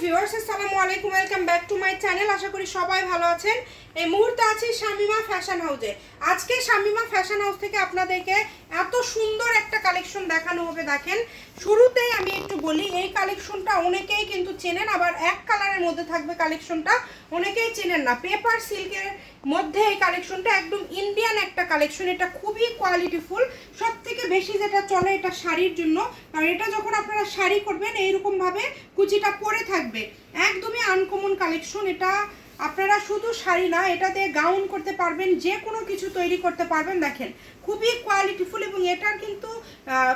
Viewers, আসসালামু আলাইকুম, welcome back to my channel. আশা করি সবাই ভালো আছেন। এই মুহূর্তে আছি শামিমা ফ্যাশন হাউসে। আজকে শামিমা ফ্যাশন হাউস থেকে আপনাদেরকে এত সুন্দর একটা কালেকশন দেখানো হবে। দেখেন, শুরুতেই আমি একটু বলি, এই কালেকশনটা অনেকেই কিন্তু চেনেন, আবার এক কালারের মধ্যে থাকবে কালেকশনটা, অনেকেই চেনেন না। পেপার সিল্কের মধ্যে এই কালেকশনটা একদম ইন্ডিয়ান একটা কালেকশন। এটা খুবই কোয়ালিটিফুল। সব থেকে বেশি যেটা চলে এটা শাড়ির জন্য, কারণ এটা যখন আপনারা শাড়ি করবেন এইরকম ভাবে কুচিটা পরে থাকবে। একদমই আনকমন কালেকশন। এটা আপনারা শুধু শাড়ি না, এটা দিয়ে গাউন করতে পারবেন, যে কোনো কিছু তৈরি করতে পারবেন। দেখেন, খুবই কোয়ালিটিফুল। এবং এটার কিন্তু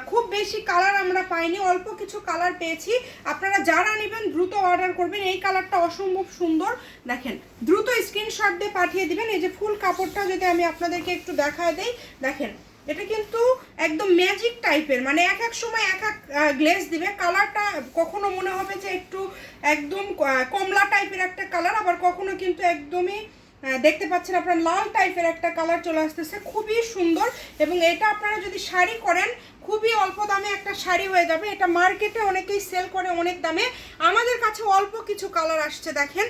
খুব বেশি কালার আমরা পাইনি, অল্প কিছু কালার পেয়েছি। আপনারা যারা নেবেন দ্রুত অর্ডার করবেন। এই কালারটা অসম্ভব সুন্দর। দেখেন, দ্রুত স্ক্রিনশট দিয়ে পাঠিয়ে দিবেন। এই যে ফুল কাপড়টা যদি আমি আপনাদেরকে একটু দেখায় দেই, দেখেন এটা কিন্তু একদম ম্যাজিক টাইপের, মানে এক এক সময় এক এক গ্লেজ দিবে। কালারটা কখনো মনে হবে যে একটু একদম কমলা টাইপের একটা কালার, আবার কখনো কিন্তু একদমই দেখতে পাচ্ছেন আপনার লাল টাইপের একটা কালার চলে আসতেছে। খুবই সুন্দর। এবং এটা আপনারা যদি শাড়ি করেন, খুবই অল্প দামে একটা শাড়ি হয়ে যাবে। এটা মার্কেটে অনেকেই সেল করে অনেক দামে, আমাদের কাছে অল্প কিছু কালার আসছে। দেখেন,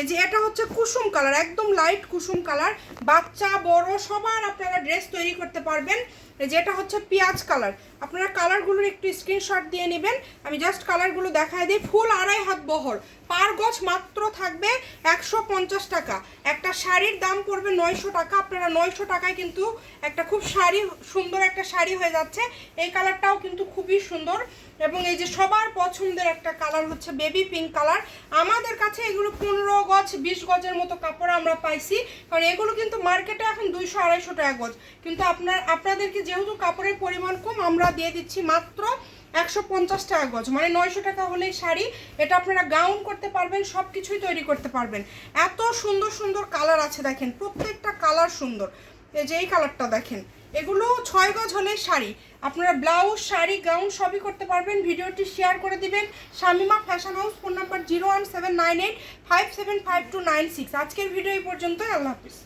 এই যে এটা হচ্ছে কুসুম কালার, একদম লাইট কুসুম কালার। বাচ্চা বড় সবার আপনারা ড্রেস তৈরি করতে পারবেন। এই যে এটা হচ্ছে পেঁয়াজ কালার। আপনারা কালারগুলোর একটু স্ক্রিনশট দিয়ে নেবেন। আমি জাস্ট কালারগুলো দেখাই দিই। ফুল 2.5 হাত বহর, পার গজ মাত্র থাকবে 150 টাকা। একটা শাড়ির দাম পড়বে 900 টাকা। আপনারা 900 টাকায় কিন্তু একটা খুব সুন্দর একটা শাড়ি হয়ে যাচ্ছে। এই কালারটাও কিন্তু খুবই সুন্দর। এবং এই যে সবার পছন্দের একটা কালার হচ্ছে বেবি পিঙ্ক কালার। আমাদের কাছে এগুলো 15 গজ 20 গজের মতো কাপড় আমরা পাইছি, কারণ এগুলো কিন্তু মার্কেটে এখন 200-250 টাকা গজ। কিন্তু আপনাদেরকে যেহেতু কাপড়ের পরিমাণ কম, আমরা দিয়ে দিচ্ছি মাত্র 150 টাকা গজ, মানে 900 টাকা হলেই শাড়ি। এটা আপনারা গাউন করতে পারবেন, সব কিছুই তৈরি করতে পারবেন। এত সুন্দর সুন্দর কালার আছে। দেখেন, প্রত্যেকটা কালার সুন্দর। এই যে এই কালারটা দেখেন, এগুলো 6 গজ হলে শাড়ি। আপনারা ব্লাউজ, শাড়ি, গাউন সবই করতে পারবেন। ভিডিওটি শেয়ার করে দিবেন। Shamima fashion house, phone number 01798575296। আজকের ভিডিও এই পর্যন্তই। আল্লাহ হাফিজ।